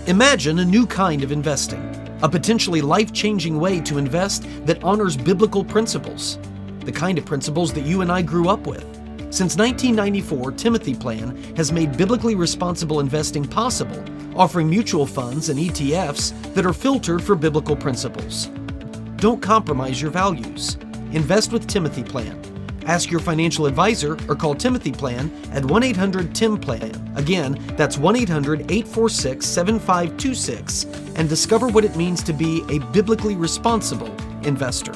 Imagine a new kind of investing, a potentially life-changing way to invest that honors biblical principles, the kind of principles that you and I grew up with. Since 1994, Timothy Plan has made biblically responsible investing possible, offering mutual funds and ETFs that are filtered for biblical principles. Don't compromise your values. Invest with Timothy Plan. Ask your financial advisor or call Timothy Plan at 1-800-TIM-PLAN. Again, that's 1-800-846-7526 and discover what it means to be a biblically responsible investor.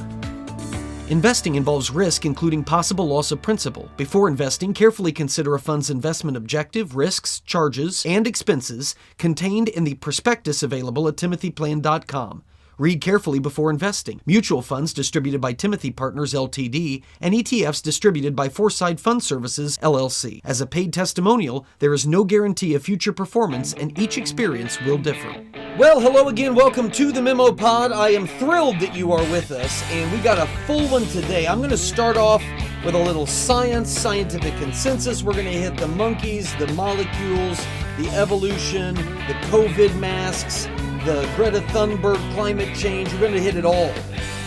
Investing involves risk, including possible loss of principal. Before investing, carefully consider a fund's investment objective, risks, charges, and expenses contained in the prospectus available at timothyplan.com. Read carefully before investing. Mutual funds distributed by Timothy Partners Ltd. and ETFs distributed by Foreside Fund Services LLC. As a paid testimonial, there is no guarantee of future performance and each experience will differ. Well, hello again. Welcome to the Memo Pod. I am thrilled that you are with us, and we got a full one today. I'm going to start off with a little scientific consensus. We're going to hit the monkeys, the molecules, the evolution, the COVID masks, the Greta Thunberg climate change. We're going to hit it all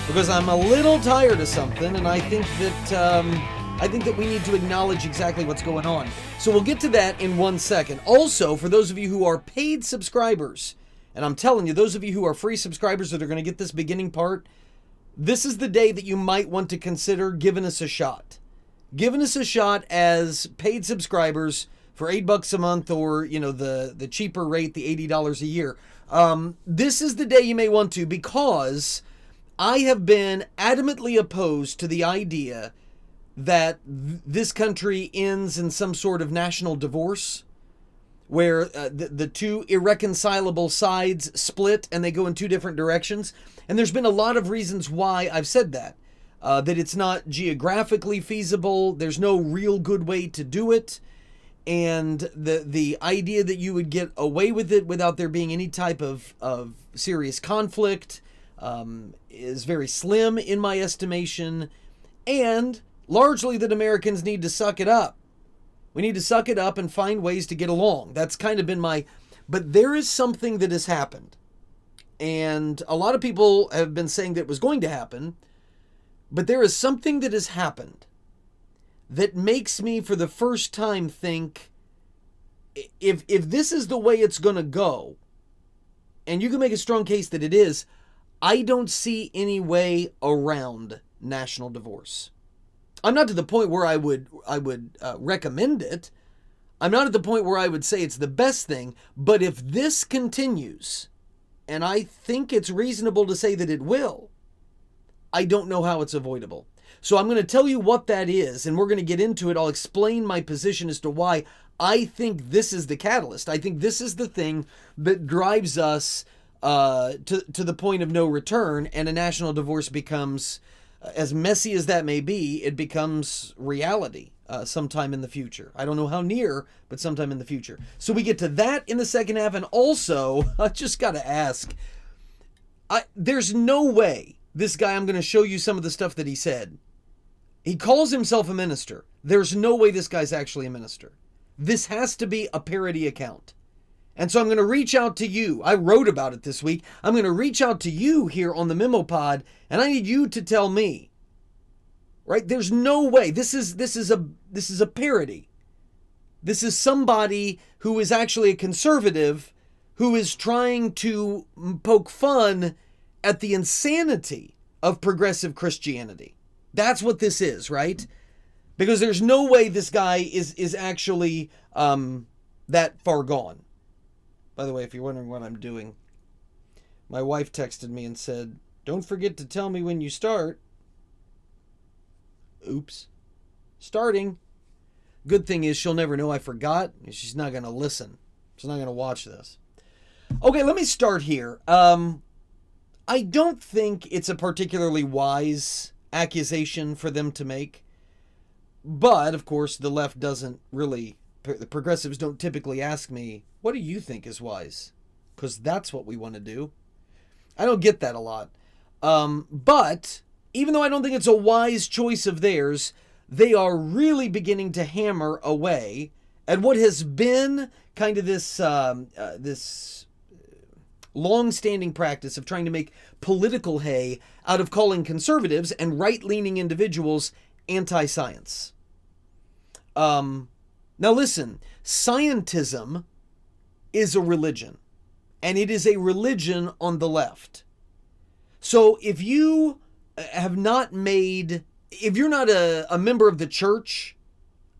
because I'm a little tired of something, and I think that we need to acknowledge exactly what's going on. So we'll get to that in 1 second. Also, for those of you who are paid subscribers, and I'm telling you, those of you who are free subscribers that are going to get this beginning part, this is the day that you might want to consider giving us a shot. Giving us a shot as paid subscribers for $8 a month, or the cheaper rate, the $80 a year. This is the day you may want to, because I have been adamantly opposed to the idea that this country ends in some sort of national divorce, where the two irreconcilable sides split and they go in two different directions. And there's been a lot of reasons why I've said that. That it's not geographically feasible, there's no real good way to do it, and the idea that you would get away with it without there being any type of serious conflict is very slim in my estimation, and largely that Americans need to suck it up. We need to suck it up and find ways to get along. That's kind of been but there is something that has happened, and a lot of people have been saying that it was going to happen, but there is something that has happened that makes me, for the first time, think, if this is the way it's going to go, and you can make a strong case that it is, I don't see any way around national divorce. I'm not to the point where I would recommend it. I'm not at the point where I would say it's the best thing, but if this continues, and I think it's reasonable to say that it will, I don't know how it's avoidable. So I'm going to tell you what that is, and we're going to get into it. I'll explain my position as to why I think this is the catalyst. I think this is the thing that drives us to the point of no return, and a national divorce becomes, as messy as that may be, it becomes reality sometime in the future. I don't know how near, but sometime in the future. So we get to that in the second half, and also, I just got to ask, there's no way this guy, I'm going to show you some of the stuff that he said. He calls himself a minister. There's no way this guy's actually a minister. This has to be a parody account. And so I'm going to reach out to you. I wrote about it this week. I'm going to reach out to you here on the Memo Pod, and I need you to tell me. Right? There's no way. This is a parody. This is somebody who is actually a conservative who is trying to poke fun at the insanity of progressive Christianity. That's what this is, right? Because there's no way this guy is actually that far gone. By the way, if you're wondering what I'm doing, my wife texted me and said, "Don't forget to tell me when you start." Oops. Starting. Good thing is she'll never know I forgot. She's not going to listen. She's not going to watch this. Okay, let me start here. I don't think it's a particularly wise accusation for them to make. But, of course, the left doesn't really, the progressives don't typically ask me, what do you think is wise? Because that's what we want to do. I don't get that a lot. But, even though I don't think it's a wise choice of theirs, they are really beginning to hammer away at what has been kind of this long-standing practice of trying to make political hay out of calling conservatives and right-leaning individuals anti-science. Now listen, scientism is a religion, and it is a religion on the left. So if you have not made, if you're not a member of the church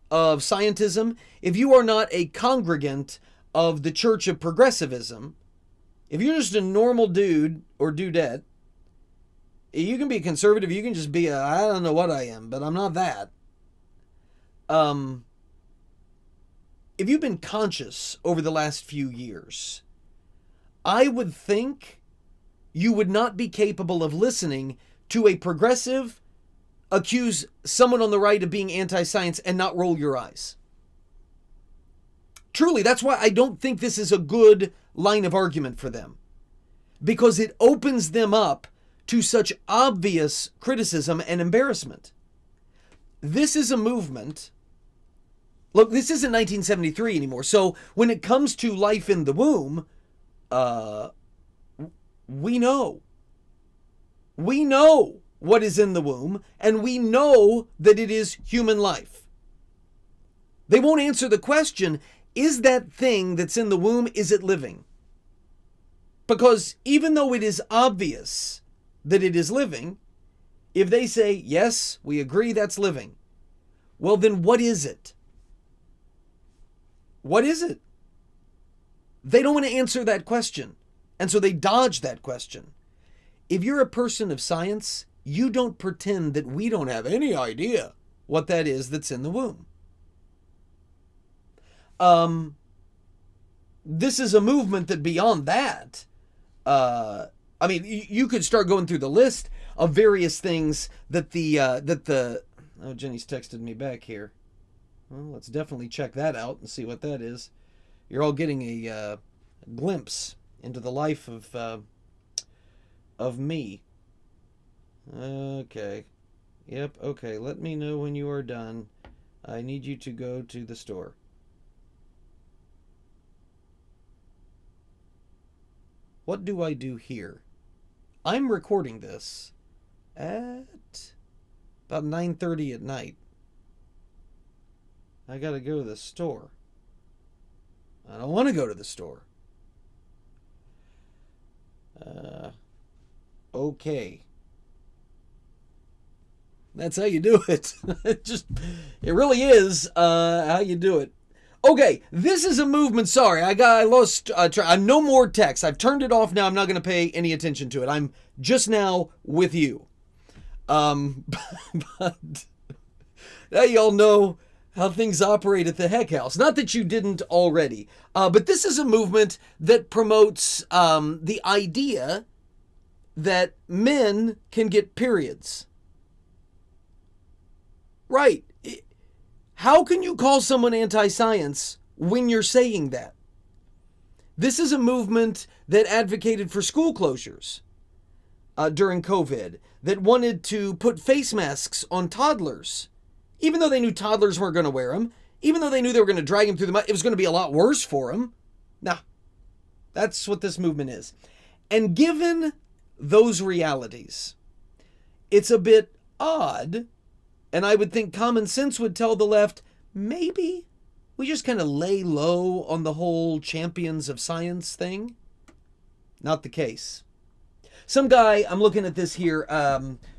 of scientism, if you are not a congregant of the Church of Progressivism, if you're just a normal dude or dudette, you can be conservative, you can just be I don't know what I am, but I'm not that. If you've been conscious over the last few years, I would think you would not be capable of listening to a progressive accuse someone on the right of being anti-science and not roll your eyes. Truly, that's why I don't think this is a good line of argument for them, because it opens them up to such obvious criticism and embarrassment. This is a movement. Look, this isn't 1973 anymore. So when it comes to life in the womb, we know. We know what is in the womb, and we know that it is human life. They won't answer the question, is that thing that's in the womb, is it living? Because even though it is obvious that it is living, if they say, yes, we agree that's living, well then what is it? What is it? They don't want to answer that question, and so they dodge that question. If you're a person of science, you don't pretend that we don't have any idea what that is that's in the womb. This is a movement that beyond that, I mean, you could start going through the list of various things that oh, Jenny's texted me back here. Well, let's definitely check that out and see what that is. You're all getting a glimpse into the life of me. Okay. Yep, okay. Let me know when you are done. I need you to go to the store. What do I do here? I'm recording this at about 9:30 at night. I gotta go to the store. I don't want to go to the store. Okay. That's how you do it. It really is how you do it. Okay, this is a movement. Sorry, I lost. No more text. I've turned it off now. I'm not going to pay any attention to it. I'm just now with you. But now y'all know how things operate at the Heck House. Not that you didn't already. But this is a movement that promotes the idea that men can get periods. Right. How can you call someone anti-science when you're saying that? This is a movement that advocated for school closures during COVID, that wanted to put face masks on toddlers, even though they knew toddlers weren't going to wear them, even though they knew they were going to drag them through the mud. It was going to be a lot worse for them. Nah, that's what this movement is. And given those realities, it's a bit odd. And I would think common sense would tell the left, maybe we just kind of lay low on the whole champions of science thing. Not the case. Some guy, I'm looking at this here,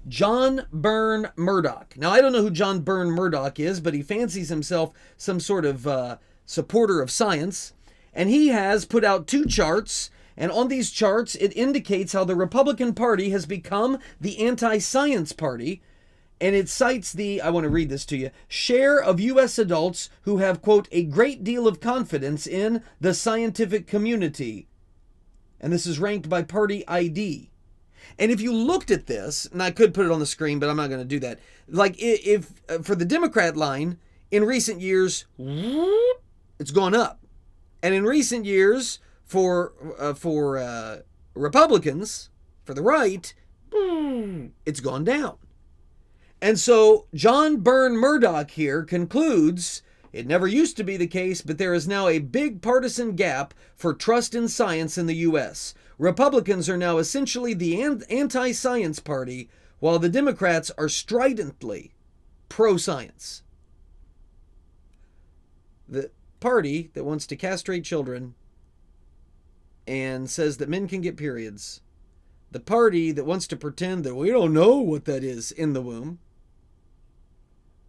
John Byrne Murdoch. Now, I don't know who John Byrne Murdoch is, but he fancies himself some sort of supporter of science. And he has put out 2 charts. And on these charts, it indicates how the Republican Party has become the anti-science party. And it cites I want to read this to you, share of U.S. adults who have, quote, a great deal of confidence in the scientific community. And this is ranked by party ID. And if you looked at this, and I could put it on the screen, but I'm not going to do that. Like if for the Democrat line, in recent years, it's gone up. And in recent years, for Republicans, for the right, it's gone down. And so John Byrne Murdoch here concludes, it never used to be the case, but there is now a big partisan gap for trust in science in the U.S. Republicans are now essentially the anti-science party, while the Democrats are stridently pro-science. The party that wants to castrate children and says that men can get periods. The party that wants to pretend that we don't know what that is in the womb.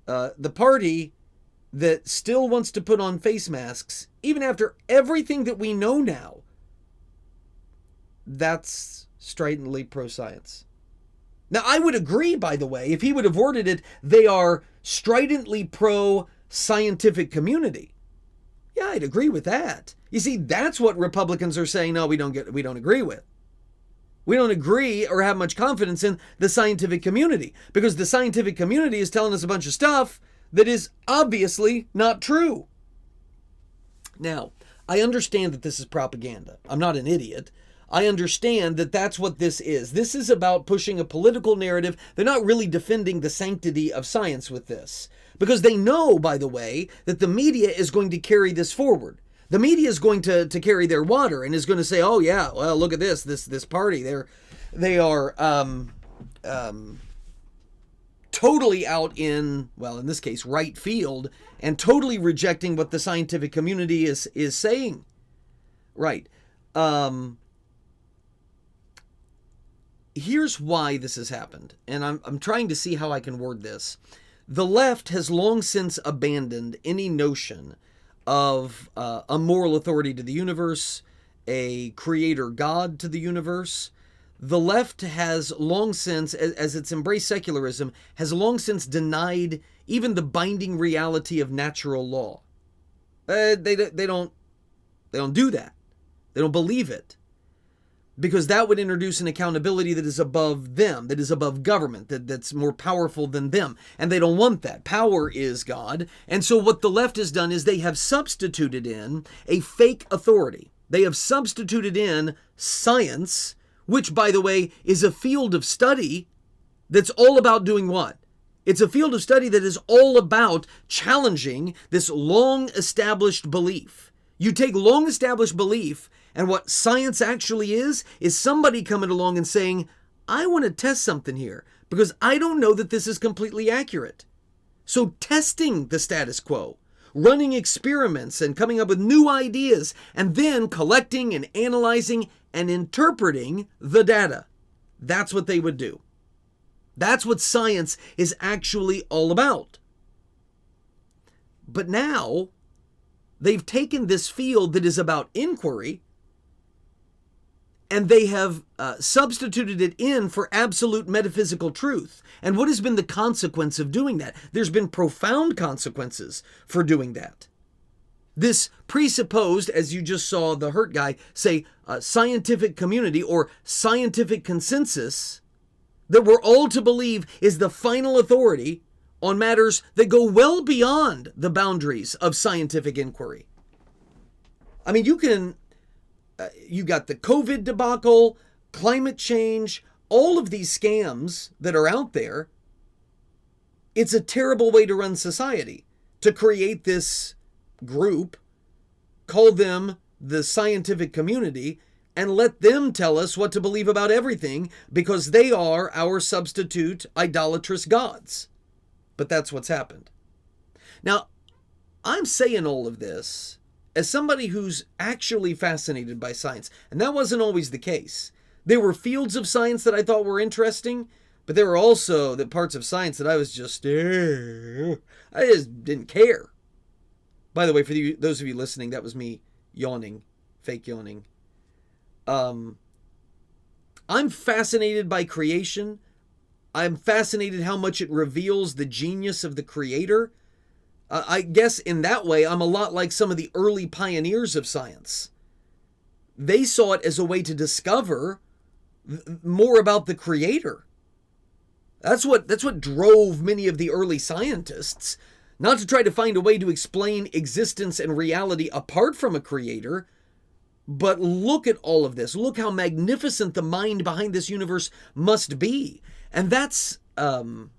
The party that still wants to put on face masks, even after everything that we know now. That's stridently pro-science. Now, I would agree, by the way, if he would have worded it, they are stridently pro-scientific community. Yeah, I'd agree with that. You see, that's what Republicans are saying, no, we don't agree with. We don't agree or have much confidence in the scientific community, because the scientific community is telling us a bunch of stuff that is obviously not true. Now, I understand that this is propaganda. I'm not an idiot. I understand that that's what this is. This is about pushing a political narrative. They're not really defending the sanctity of science with this, because they know, by the way, that the media is going to carry this forward. The media is going to carry their water and is going to say, oh yeah, well, look at this party. They are totally out in, well, in this case, right field, and totally rejecting what the scientific community is saying. Right. Here's why this has happened, and I'm trying to see how I can word this. The left has long since abandoned any notion of a moral authority to the universe, a creator God to the universe. The left has long since, as it's embraced secularism, has long since denied even the binding reality of natural law. They don't do that. They don't believe it, because that would introduce an accountability that is above them, that is above government, that's more powerful than them. And they don't want that. Power is God. And so what the left has done is they have substituted in a fake authority. They have substituted in science, which, by the way, is a field of study that's all about doing what? It's a field of study that is all about challenging this long-established belief. You take long-established belief, and what science actually is somebody coming along and saying, I want to test something here because I don't know that this is completely accurate. So testing the status quo, running experiments and coming up with new ideas, and then collecting and analyzing and interpreting the data. That's what they would do. That's what science is actually all about. But now they've taken this field that is about inquiry, and they have substituted it in for absolute metaphysical truth. And what has been the consequence of doing that? There's been profound consequences for doing that. This presupposed, as you just saw the hurt guy say, scientific community or scientific consensus that we're all to believe is the final authority on matters that go well beyond the boundaries of scientific inquiry. I mean, you got the COVID debacle, climate change, all of these scams that are out there. It's a terrible way to run society, to create this group, call them the scientific community, and let them tell us what to believe about everything because they are our substitute idolatrous gods. But that's what's happened. Now, I'm saying all of this as somebody who's actually fascinated by science, and that wasn't always the case. There were fields of science that I thought were interesting, but there were also the parts of science that I was just, I just didn't care. By the way, for those of you listening, that was me yawning, fake yawning. I'm fascinated by creation. I'm fascinated how much it reveals the genius of the creator. I guess in that way, I'm a lot like some of the early pioneers of science. They saw it as a way to discover more about the creator. That's what drove many of the early scientists, not to try to find a way to explain existence and reality apart from a creator, but look at all of this. Look how magnificent the mind behind this universe must be. And that's what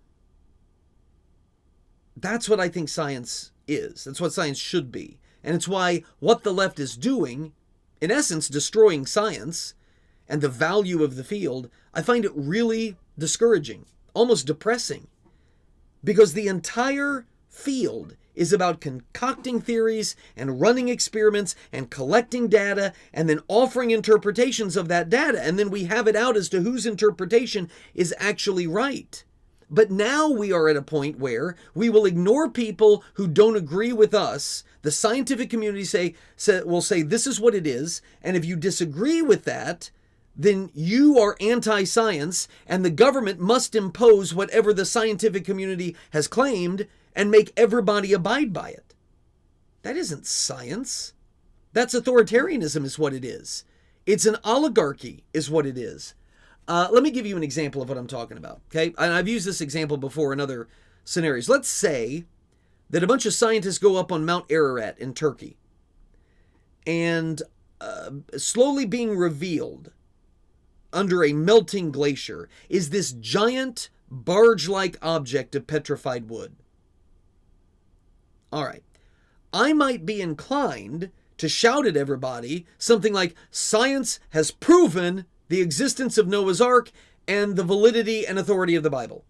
I think science is. That's what science should be. And it's why what the left is doing, in essence, destroying science and the value of the field, I find it really discouraging, almost depressing, because the entire field is about concocting theories and running experiments and collecting data and then offering interpretations of that data. And then we have it out as to whose interpretation is actually right. But now we are at a point where we will ignore people who don't agree with us. The scientific community will say this is what it is. And if you disagree with that, then you are anti-science, and the government must impose whatever the scientific community has claimed and make everybody abide by it. That isn't science. That's authoritarianism is what it is. It's an oligarchy is what it is. Let me give you an example of what I'm talking about, okay? And I've used this example before in other scenarios. Let's say that a bunch of scientists go up on Mount Ararat in Turkey, and slowly being revealed under a melting glacier is this giant barge-like object of petrified wood. All right. I might be inclined to shout at everybody something like, science has proven the existence of Noah's Ark and the validity and authority of the Bible.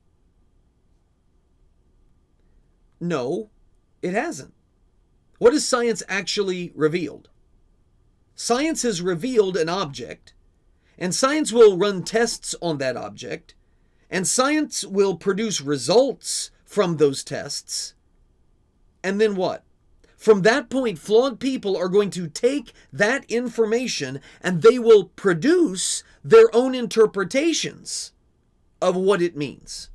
No, it hasn't. What has science actually revealed? Science has revealed an object, and science will run tests on that object, and science will produce results from those tests. And then what? From that point, flawed people are going to take that information and they will produce their own interpretations of what it means.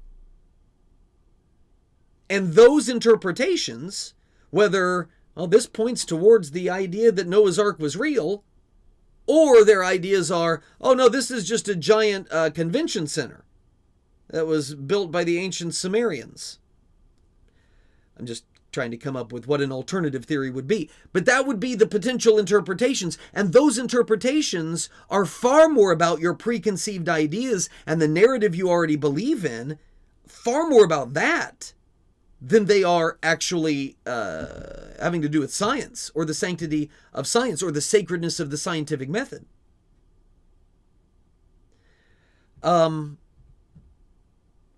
And those interpretations, whether this points towards the idea that Noah's Ark was real, or their ideas are, no, this is just a giant convention center that was built by the ancient Sumerians. I'm just trying to come up with what an alternative theory would be. But that would be the potential interpretations. And those interpretations are far more about your preconceived ideas and the narrative you already believe in, far more about that than they are actually having to do with science or the sanctity of science or the sacredness of the scientific method. I'll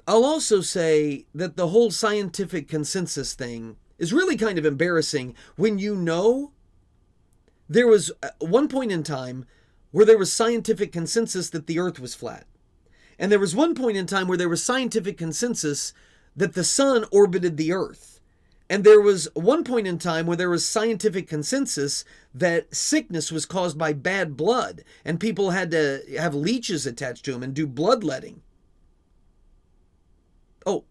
also say that the whole scientific consensus thing is really kind of embarrassing when you know there was one point in time where there was scientific consensus that the earth was flat. And there was one point in time where there was scientific consensus that the sun orbited the earth. And there was one point in time where there was scientific consensus that sickness was caused by bad blood and people had to have leeches attached to them and do bloodletting. Oh,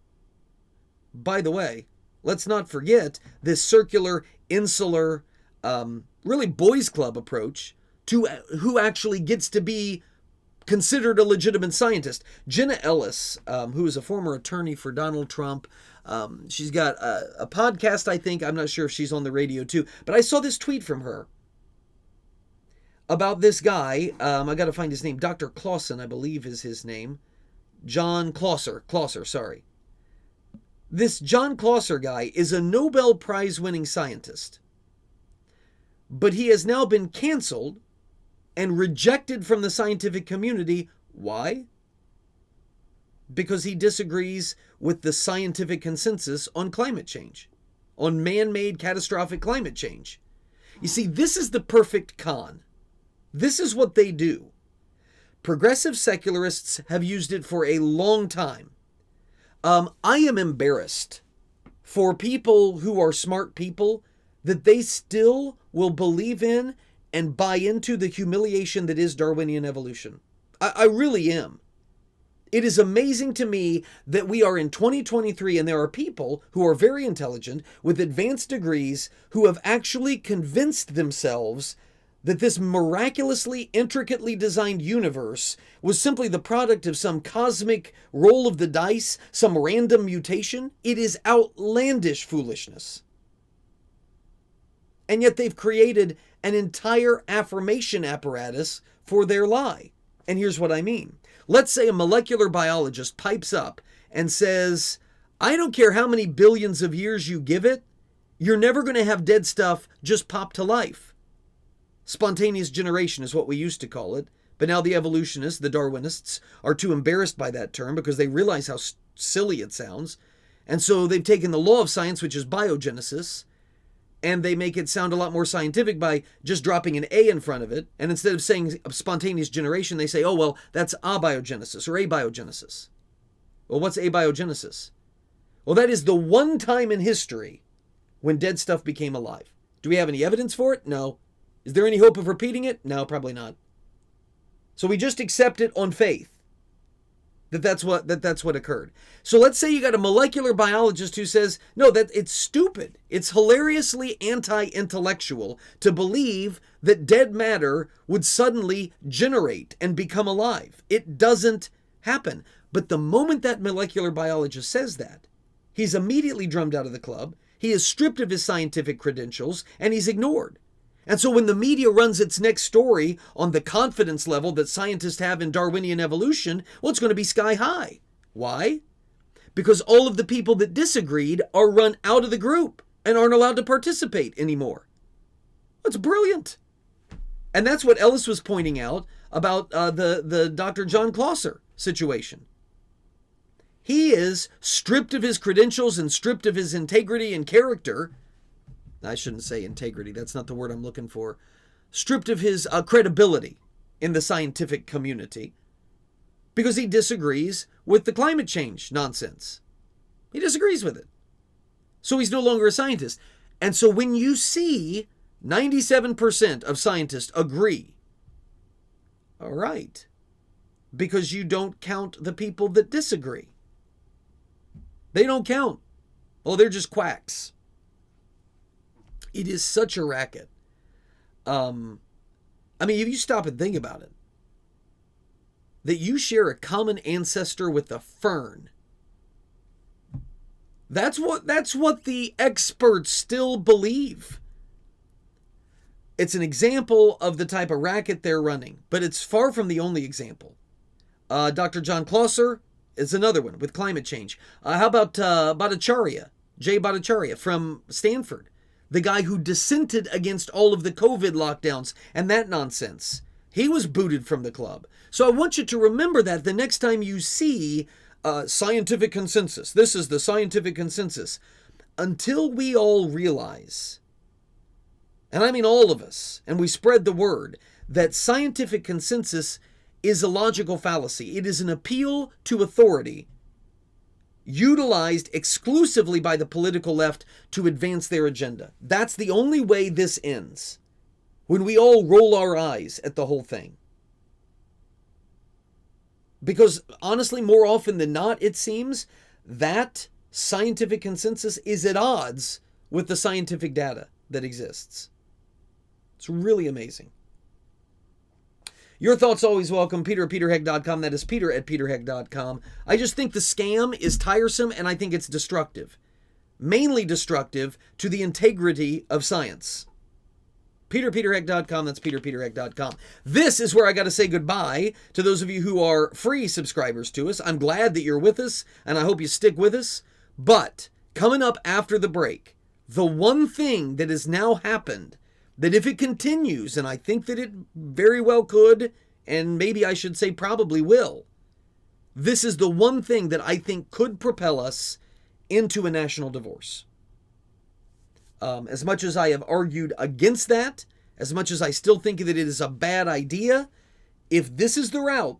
by the way, let's not forget this circular, insular, really boys' club approach to who actually gets to be considered a legitimate scientist. Jenna Ellis, who is a former attorney for Donald Trump, she's got a podcast, I think. I'm not sure if she's on the radio too, but I saw this tweet from her about this guy. I got to find his name. Dr. Clausen, I believe is his name. John Clauser, sorry. This John Clauser guy is a Nobel Prize winning scientist, but he has now been canceled and rejected from the scientific community. Why? Because he disagrees with the scientific consensus on climate change, on man-made catastrophic climate change. You see, this is the perfect con. This is what they do. Progressive secularists have used it for a long time. I am embarrassed for people who are smart people that they still will believe in and buy into the humiliation that is Darwinian evolution. I really am. It is amazing to me that we are in 2023 and there are people who are very intelligent with advanced degrees who have actually convinced themselves that this miraculously, intricately designed universe was simply the product of some cosmic roll of the dice, some random mutation. It is outlandish foolishness. And yet they've created an entire affirmation apparatus for their lie. And here's what I mean. Let's say a molecular biologist pipes up and says, I don't care how many billions of years you give it, you're never going to have dead stuff just pop to life. Spontaneous generation is what we used to call it, But now the evolutionists, the Darwinists, are too embarrassed by that term because they realize how silly it sounds. And so they've taken the law of science, which is biogenesis, and they make it sound a lot more scientific by just dropping an A in front of it. And instead of saying spontaneous generation, they say, oh, well, that's abiogenesis or abiogenesis. Well, what's abiogenesis? Well, that is the one time in history when dead stuff became alive. Do we have any evidence for it? No. Is there any hope of repeating it? No, probably not. So we just accept it on faith that's what occurred. So let's say you got a molecular biologist who says, no, that it's stupid. It's hilariously anti-intellectual to believe that dead matter would suddenly generate and become alive. It doesn't happen. But the moment that molecular biologist says that, he's immediately drummed out of the club, he is stripped of his scientific credentials, and he's ignored. And so when the media runs its next story on the confidence level that scientists have in Darwinian evolution, well, it's going to be sky high. Why? Because all of the people that disagreed are run out of the group and aren't allowed to participate anymore. That's brilliant. And that's what Ellis was pointing out about the Dr. John Clauser situation. He is stripped of his credentials and stripped of his integrity and character. I shouldn't say integrity. That's not the word I'm looking for. Stripped of his credibility in the scientific community because he disagrees with the climate change nonsense. He disagrees with it. So he's no longer a scientist. And so when you see 97% of scientists agree, all right, because you don't count the people that disagree. They don't count. Oh, they're just quacks. It is such a racket. I mean, if you stop and think about it, that you share a common ancestor with a fern. That's what the experts still believe. It's an example of the type of racket they're running, but it's far from the only example. Dr. John Clauser is another one with climate change. How about Bhattacharya, Jay Bhattacharya from Stanford? The guy who dissented against all of the COVID lockdowns and that nonsense. He was booted from the club. So I want you to remember that the next time you see scientific consensus. This is the scientific consensus. Until we all realize, and I mean all of us, and we spread the word, that scientific consensus is a logical fallacy. It is an appeal to authority utilized exclusively by the political left to advance their agenda. That's the only way this ends. When we all roll our eyes at the whole thing. Because honestly, more often than not, it seems that scientific consensus is at odds with the scientific data that exists. It's really amazing. Your thoughts always welcome. Peter at peterheck.com. That is Peter at peterheck.com. I just think the scam is tiresome and I think it's destructive. Mainly destructive to the integrity of science. peterheck.com. That's peterheck.com. This is where I got to say goodbye to those of you who are free subscribers to us. I'm glad that you're with us and I hope you stick with us. But coming up after the break, the one thing that has now happened that if it continues, and I think that it very well could, and maybe I should say probably will, this is the one thing that I think could propel us into a national divorce. As much as I have argued against that, as much as I still think that it is a bad idea, if this is the route,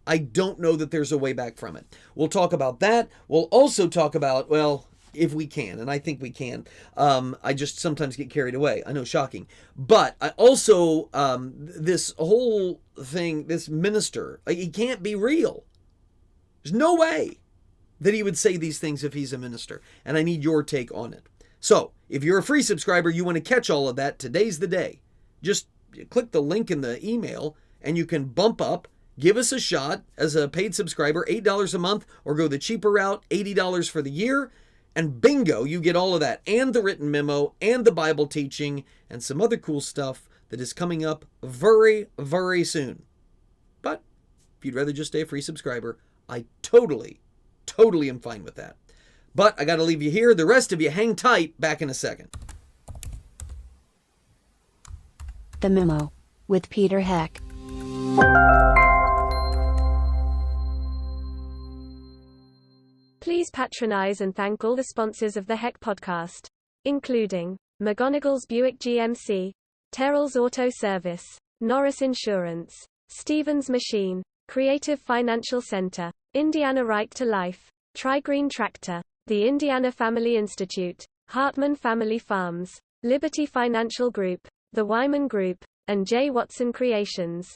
I don't know that there's a way back from it. We'll talk about that. We'll also talk about, well, if we can, and I think we can. I just sometimes get carried away. I know, shocking. But I also, this whole thing, this minister, he can't be real. There's no way that he would say these things if he's a minister. And I need your take on it. So, if you're a free subscriber, you want to catch all of that, today's the day. Just click the link in the email, and you can bump up, give us a shot as a paid subscriber, $8 a month, or go the cheaper route, $80 for the year. And bingo, you get all of that, and the written memo, and the Bible teaching, and some other cool stuff that is coming up very, very soon. But if you'd rather just stay a free subscriber, I totally am fine with that. But I got to leave you here. The rest of you hang tight. Back in a second. The Memo with Peter Heck. Please patronize and thank all the sponsors of the Heck podcast, including McGonagall's Buick GMC, Terrell's Auto Service, Norris Insurance, Stevens Machine, Creative Financial Center, Indiana Right to Life, Tri-Green Tractor, the Indiana Family Institute, Hartman Family Farms, Liberty Financial Group, the Wyman Group, and J. Watson Creations.